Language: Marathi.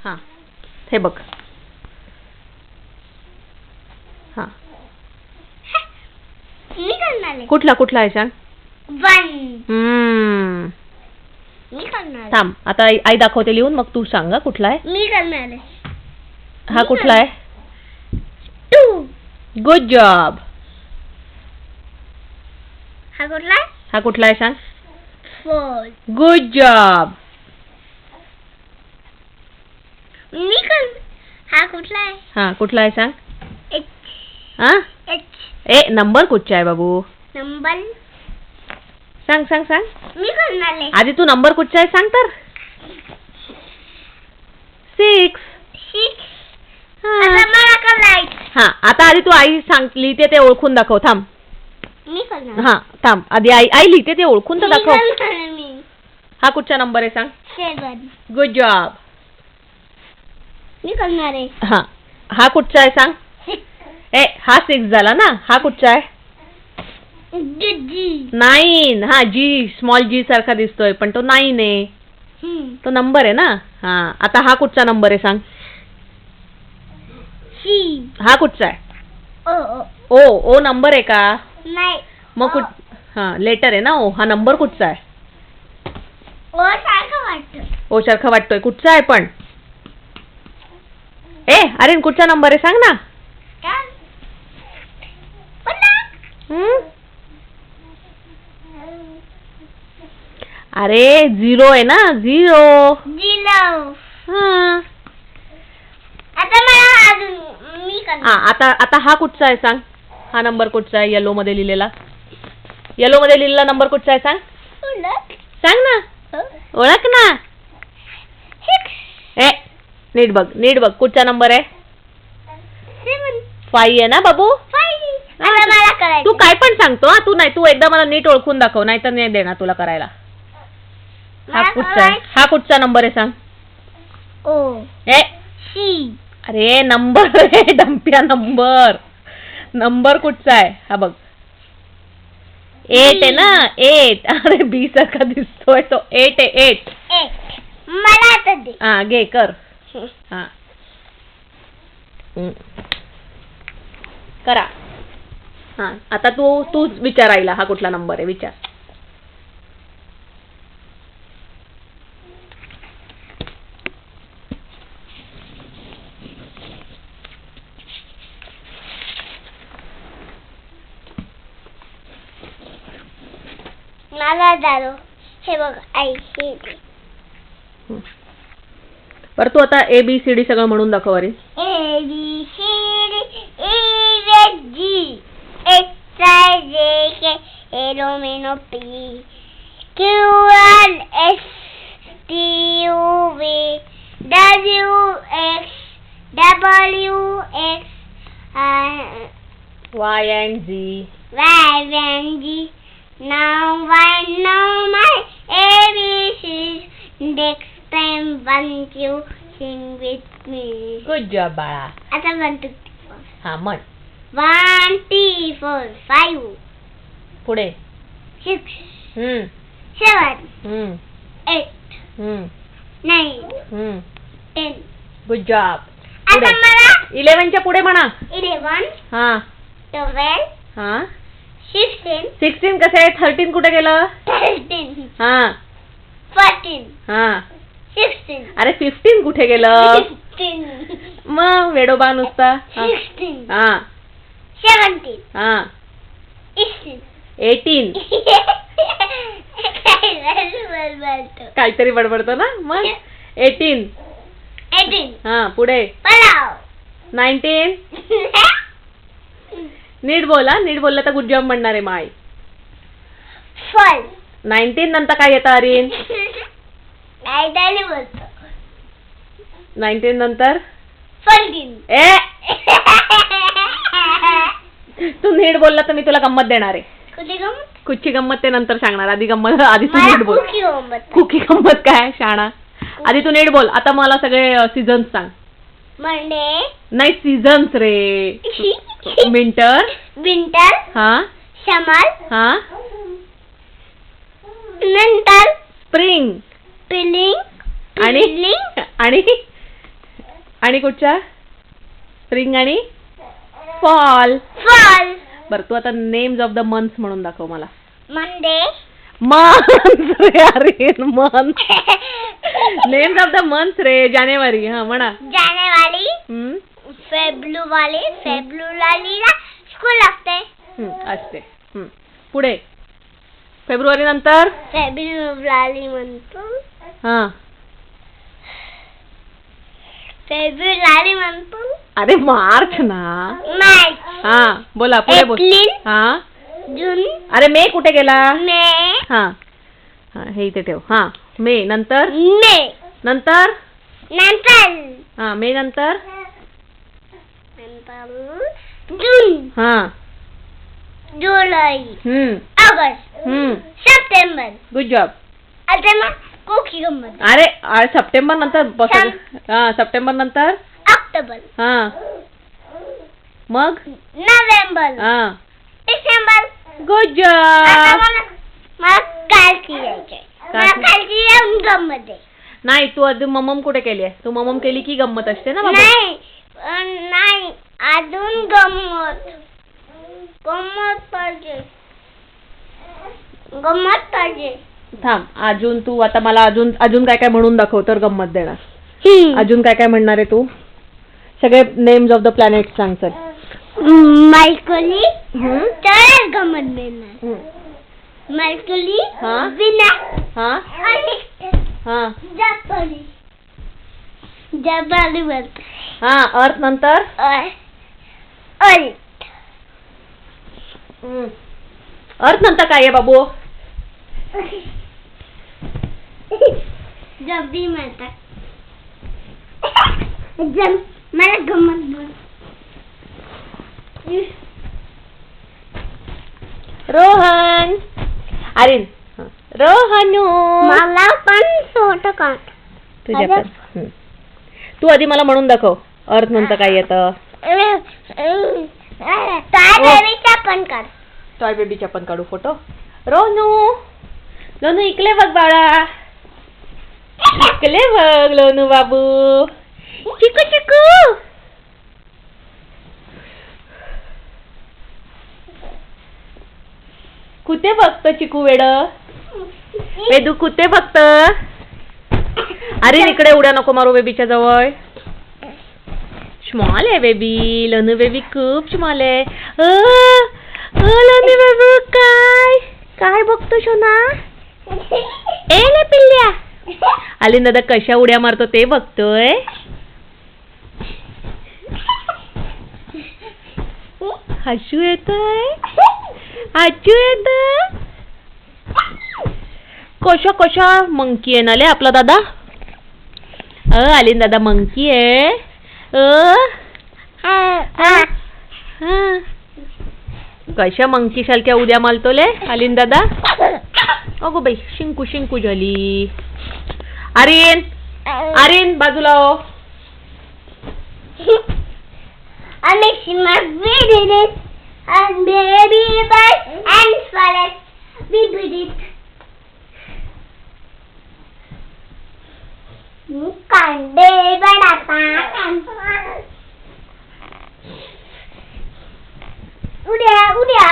हां हे बघ. हां मी करणार आहे. कुठला कुठला आहे सांग. 1. मी करणार आहे. थांब आता आई दाखवते लिहून, मग तू सांग कुठला आहे. मी करणार आहे. हा कुठला आहे. 2. Good job. हा कुठला आहे. हा कुठला आहे सांग. 4. Good job. हा कुठला आहे. हा कुठला आहे सांग. H. हा ए नंबर कुठचा आहे बाबू. नंबर सांग सांग सांग. मी करणार आहे. आधी तू नंबर कुठचा आहे सांग तर. 6. 6. आता मला करायचं. हा आता आधी तू आई सांग लिहिते ते ओळखून दाखव. थांब. मी करणार. हा थांब आधी आई लिहिते ते ओळखून तर दाखव. मी हा कुठचा नंबर आहे सांग. 7. Good job. मी करणार आहे. हा कुठचा आहे सांग. 6. ए हा 6 झाला ना. हा कुठचा आहे. G. 9. हा जी स्मॉल जी सारखा दिसतोय पण तो 9 आहे. तो नंबर आहे ना. हा आता हा कुठचा नंबर आहे सांग. C. हा कुठचा आहे. O. ओ नंबर आहे का. नाही. मग हा लेटर आहे ना. ओ हा नंबर कुठचा आहे. O सारखं वाटतं. ओ सारखा वाटतोय. कुठचा आहे पण. अरे कुठचा नंबर आहे सांग ना. अरे 0 आहे ना. 0. हा. आता मला अजून मी करणार. आता हा कुठचा आहे सांग. हा नंबर कुठचा आहे. येलो मध्ये लिहिलेला नंबर कुठचा आहे सांग. सांग ना. ओळख ना. 6. नीट बघ कुठचा नंबर आहे. 7. 5 आहे ना बाबू. 5. आता मला करायचं. तू काय पण सांगतो. तू एकदा मला नीट ओळखून दाखव, नाहीतर नाही देणार तुला करायला. हा कुठचा आहे. हा कुठचा नंबर आहे सांग. O. C. अरे नंबर आहे डंप्या. नंबर कुठचा आहे. हा बघ 8 आहे ना. 8. अरे बी सारखा दिसतोय तो. 8 आहे. 8. मला आता दे. हा घे कर. हा करा. हा आता तू विचारायला हा कुठला नंबर आहे विचार. मला दारो. हे बघ आई. बरं तू आता ABCD सगळं म्हणून दाखव. अरे A B C D E F G H I J K L M N O P Q R S T U V W X W X Y and Z. Y and Z. Now I know my ABCs. Next time won't you sing with me? Good job बाळा. आता 1 2 3 4. हा म्हण. 1 3 4 5 पुढे. 6 हम्म 7 हम्म 8 हम्म 9 10. Good job. आता मला 11 च्या पुढे म्हणा. 11 हा 12 हा 16 16 कसं आहे. 13 कुठे गेलं. 13 हा 14 हा 16 अरे 15 कुठे गेलं. 15 मग वेडोबा नुसता. 16 हा 17 हा 18 18 काहीतरी बडबडतो ना. मग 18 हा पुढे. पलाव 19 नीट बोला. नीट बोलला तर गुड जॉब म्हणणार आहे माय. फल 19 नंतर काय येतं अरिन. नाही बोलतो. 19 नंतर 14. तू नीट बोलला तर मी तुला गंमत देणार आहे. कुठे गंमत. कुठची गंमत ते नंतर सांगणार. आधी तू नीट बोल. कुकी गंमत काय शाणा. आधी तू नीट बोल. आता मला सगळे सीझन्स सांग. मंडे नाही सीझन्स रे. विंटर हा समर हा नंतर स्प्रिंग पिलिंग आणि आणि कुठच्या? स्प्रिंग आणि फॉल. फॉल. बरं तू आता नेम्स ऑफ द मंथ्स म्हणून दाखव मला. मंडे. मंथ्स रे Aryan, month. Names of the months रे. जानेवारी. हा म्हणा. जानेवारी. हम्म. फेब्रुवारी. फेब्रुवारीला स्कूल असते. असते. पुढे फेब्रुवारी नंतर. फेब्रुवारी म्हणतो. हा. फेब्रुवारी म्हणतो. अरे मार्च ना. मार्च. हा बोला पुढे बोल. एप्रिल. हा. जून. अरे मे कुठे गेला? मे. हा हा हे इथे ठेव. हा मे नंतर. मे नंतर. नंतर. हा मे नंतर. जून. हा. जुलै. ऑगस्ट. सप्टेंबर. Good job. आता मग कोकी गंमत. अरे सप्टेंबर नंतर हा सप्टेंबर नंतर. ऑक्टोबर. हा मग. नोव्हेंबर. हा डिसेंबर. गुड आता जॉब. मला कालची यायची. मला कालची येऊन गंमत आहे. नाही तू आधी ममम कुठे केली आहे? तू ममम केली की गंमत असते ना बाबा. नाही अजून गंमत. गंमत पाहिजे. गंमत पाहिजे. थांब अजून तू आता मला अजून काय काय म्हणून दाखव तर गंमत देणार. अजून काय काय म्हणणार आहे तू? सगळे नेम्स ऑफ द प्लॅनेट सांग सर. मर्क्युरी. तर गंमत देणार. मर्क्युरी. विनस. हा हा जपानी. जपानी म्हणतो. हा अर्थ नंतर. अर्थ. अर्थ नंतर काय आहे बाबू? जबी म्हणतात. मला गंमत बोल. रोहन. आर्यन. रोहनू. मला पण छोट काढ. तुझ्या पण. तू आधी मला म्हणून दाखव अर्थ नंतर काय येतं. काय बेबीचा पण काढ. टॉय बेबीच्या पण काढू फोटो. रोनू. लोनू इकडे बघ बाळा. इकडे बघ लोनू बाबू. चिकू चिकू. कुठे बघतो चिकू वेड? वेदू कुठे बघत? अरे इकडे उड्या नको मारू बेबीच्या जवळ. स्मॉल आहे बेबी. लोनू बेबी खूप स्मॉल आहे. लोनू बाबू काय काय बघतो शोना? ए पिल्ल्या. आलिन दादा कशा उड्या मारतो ते बघतोय. हसू येतोय. हसू येत. कशा मंकी आहे ना ले आपला दादा. आलिन दादा मंकी आहे. कशा मंकी सारख्या उद्या मालतो ले आलिन दादा. अगो बाई शिंकू झाली. आर्यन बाजूला हो. आणि we did it and baby bird and swallow we did it. कांदे बटाटा उड्या